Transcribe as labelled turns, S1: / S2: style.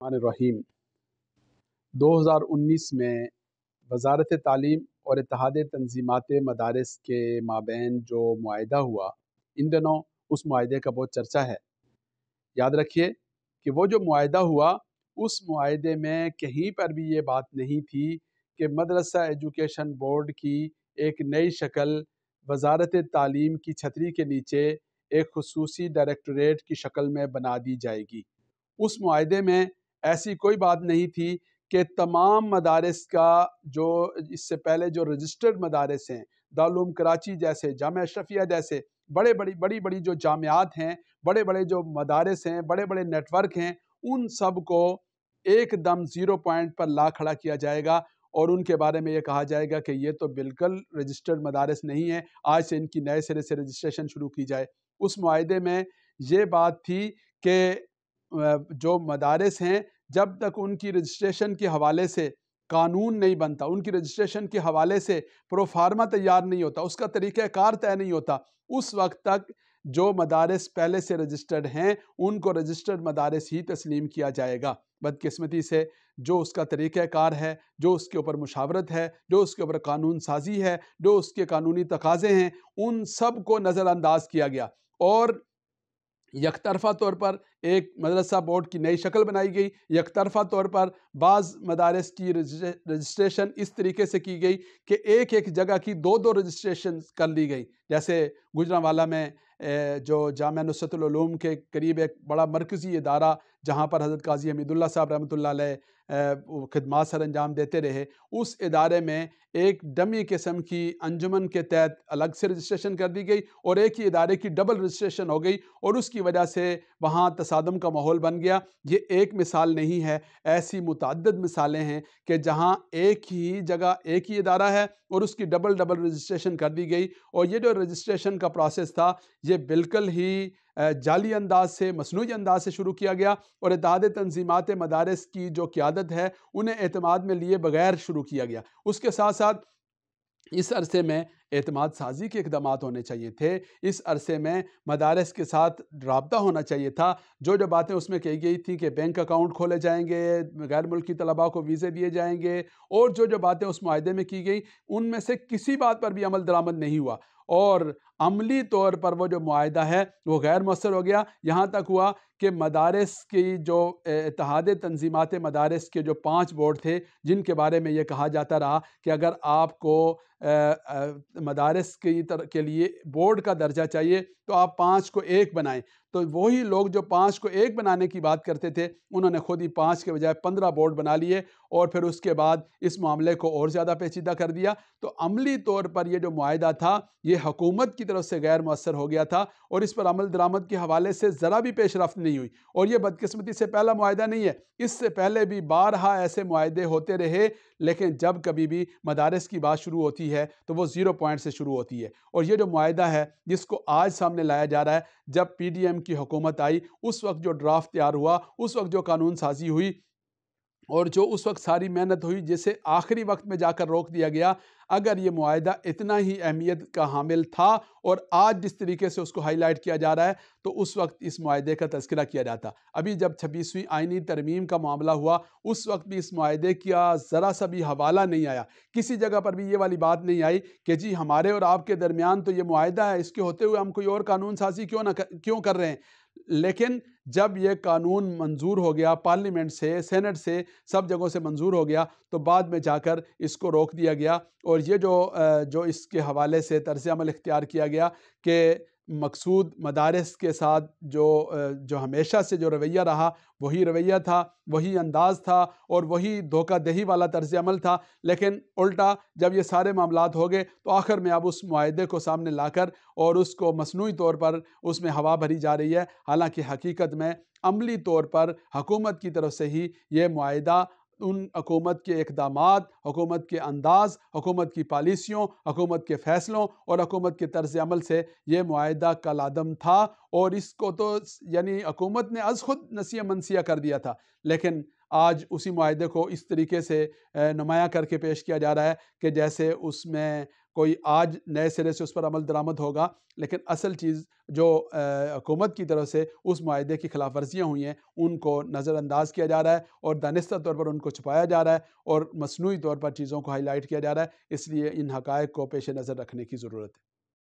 S1: الرحیم 2019 میں وزارت تعلیم اور اتحاد تنظیمات مدارس کے مابین جو معاہدہ ہوا، ان دنوں اس معاہدے کا بہت چرچا ہے۔ یاد رکھیے کہ وہ جو معاہدہ ہوا، اس معاہدے میں کہیں پر بھی یہ بات نہیں تھی کہ مدرسہ ایجوکیشن بورڈ کی ایک نئی شکل وزارت تعلیم کی چھتری کے نیچے ایک خصوصی ڈائریکٹوریٹ کی شکل میں بنا دی جائے گی۔ اس معاہدے میں ایسی کوئی بات نہیں تھی کہ تمام مدارس کا جو اس سے پہلے جو رجسٹرڈ مدارس ہیں، دارالعلوم کراچی جیسے، جامعہ اشرفیہ جیسے بڑی جو جامعات ہیں، بڑے بڑے جو مدارس ہیں، بڑے بڑے نیٹ ورک ہیں، ان سب کو ایک دم زیرو پوائنٹ پر لا کھڑا کیا جائے گا اور ان کے بارے میں یہ کہا جائے گا کہ یہ تو بالکل رجسٹرڈ مدارس نہیں ہیں، آج سے ان کی نئے سرے سے رجسٹریشن شروع کی جائے۔ اس معاہدے میں یہ بات تھی کہ جو مدارس ہیں، جب تک ان کی رجسٹریشن کے حوالے سے قانون نہیں بنتا، ان کی رجسٹریشن کے حوالے سے پروفارما تیار نہیں ہوتا، اس کا طریقہ کار طے نہیں ہوتا، اس وقت تک جو مدارس پہلے سے رجسٹرڈ ہیں ان کو رجسٹرڈ مدارس ہی تسلیم کیا جائے گا۔ بدقسمتی سے جو اس کا طریقہ کار ہے، جو اس کے اوپر مشاورت ہے، جو اس کے اوپر قانون سازی ہے، جو اس کے قانونی تقاضے ہیں، ان سب کو نظر انداز کیا گیا اور یک طرفہ طور پر ایک مدرسہ بورڈ کی نئی شکل بنائی گئی۔ یک طرفہ طور پر بعض مدارس کی رجسٹریشن اس طریقے سے کی گئی کہ ایک جگہ کی دو رجسٹریشن کر لی گئی۔ جیسے گجرانوالہ میں جو جامعہ نصرت العلوم کے قریب ایک بڑا مرکزی ادارہ جہاں پر حضرت قاضی حمید اللہ صاحب رحمۃ اللہ علیہ خدمات سر انجام دیتے رہے، اس ادارے میں ایک ڈمی قسم کی انجمن کے تحت الگ سے رجسٹریشن کر دی گئی اور ایک ہی ادارے کی ڈبل رجسٹریشن ہو گئی اور اس کی وجہ سے وہاں تصادم کا ماحول بن گیا۔ یہ ایک مثال نہیں ہے، ایسی متعدد مثالیں ہیں کہ جہاں ایک ہی جگہ ایک ہی ادارہ ہے اور اس کی ڈبل رجسٹریشن کر دی گئی، اور یہ جو رجسٹریشن کا پروسیس تھا یہ بالکل ہی جعلی انداز سے، مصنوعی انداز سے شروع کیا گیا اور اتحاد تنظیمات مدارس کی جو قیادت ہے انہیں اعتماد میں لیے بغیر شروع کیا گیا۔ اس کے ساتھ ساتھ اس عرصے میں اعتماد سازی کے اقدامات ہونے چاہیے تھے، اس عرصے میں مدارس کے ساتھ رابطہ ہونا چاہیے تھا۔ جو باتیں اس میں کہی گئی تھی کہ بینک اکاؤنٹ کھولے جائیں گے، غیر ملکی طلباء کو ویزے دیے جائیں گے، اور جو باتیں اس معاہدے میں کی گئی ان میں سے کسی بات پر بھی عمل درآمد نہیں ہوا اور عملی طور پر وہ جو معاہدہ ہے وہ غیر مؤثر ہو گیا۔ یہاں تک ہوا کہ مدارس کی جو اتحاد تنظیمات مدارس کے جو 5 بورڈ تھے، جن کے بارے میں یہ کہا جاتا رہا کہ اگر آپ کو مدارس کے لیے بورڈ کا درجہ چاہیے تو آپ 5 کو 1 بنائیں، تو وہی لوگ جو 5 کو 1 بنانے کی بات کرتے تھے انہوں نے خود ہی 5 کے بجائے 15 بورڈ بنا لیے اور پھر اس کے بعد اس معاملے کو اور زیادہ پیچیدہ کر دیا۔ تو عملی طور پر یہ جو معاہدہ تھا یہ حکومت کی طرف سے غیر مؤثر ہو گیا تھا اور اس پر عمل درآمد کے حوالے سے ذرا بھی پیش رفت نہیں ہوئی، اور یہ بدقسمتی سے پہلا معاہدہ نہیں ہے، اس سے پہلے بھی بارہا ایسے معاہدے ہوتے رہے، لیکن جب کبھی بھی مدارس کی بات شروع ہوتی ہے تو وہ زیرو پوائنٹ سے شروع ہوتی ہے۔ اور یہ جو معاہدہ ہے جس کو آج سامنے لایا جا رہا ہے، جب پی ڈی ایم کی حکومت آئی اس وقت جو ڈرافٹ تیار ہوا، اس وقت جو قانون سازی ہوئی اور جو اس وقت ساری محنت ہوئی جسے آخری وقت میں جا کر روک دیا گیا، اگر یہ معاہدہ اتنا ہی اہمیت کا حامل تھا اور آج جس طریقے سے اس کو ہائی لائٹ کیا جا رہا ہے تو اس وقت اس معاہدے کا تذکرہ کیا جاتا۔ ابھی جب 26ویں آئینی ترمیم کا معاملہ ہوا اس وقت بھی اس معاہدے کا ذرا سا بھی حوالہ نہیں آیا، کسی جگہ پر بھی یہ والی بات نہیں آئی کہ جی ہمارے اور آپ کے درمیان تو یہ معاہدہ ہے، اس کے ہوتے ہوئے ہم کوئی اور قانون سازی کیوں کر رہے ہیں۔ لیکن جب یہ قانون منظور ہو گیا پارلیمنٹ سے، سینٹ سے، سب جگہوں سے منظور ہو گیا تو بعد میں جا کر اس کو روک دیا گیا، اور یہ جو اس کے حوالے سے طرز عمل اختیار کیا گیا کہ مقصود مدارس کے ساتھ جو ہمیشہ سے جو رویہ رہا وہی رویہ تھا، وہی انداز تھا اور وہی دھوکہ دہی والا طرز عمل تھا، لیکن الٹا جب یہ سارے معاملات ہو گئے تو آخر میں اب اس معاہدے کو سامنے لا کر اور اس کو مصنوعی طور پر اس میں ہوا بھری جا رہی ہے، حالانکہ حقیقت میں عملی طور پر حکومت کی طرف سے ہی یہ معاہدہ ان حکومت کے اقدامات، حکومت کے انداز، حکومت کی پالیسیوں، حکومت کے فیصلوں اور حکومت کے طرز عمل سے یہ معاہدہ کالعدم تھا، اور اس کو تو یعنی حکومت نے از خود نسیہ منسیہ کر دیا تھا، لیکن آج اسی معاہدے کو اس طریقے سے نمایاں کر کے پیش کیا جا رہا ہے کہ جیسے اس میں کوئی آج نئے سرے سے اس پر عمل درآمد ہوگا، لیکن اصل چیز جو حکومت کی طرف سے اس معاہدے کی خلاف ورزیاں ہوئی ہیں ان کو نظر انداز کیا جا رہا ہے اور دانستہ طور پر ان کو چھپایا جا رہا ہے اور مصنوعی طور پر چیزوں کو ہائی لائٹ کیا جا رہا ہے۔ اس لیے ان حقائق کو پیش نظر رکھنے کی ضرورت ہے۔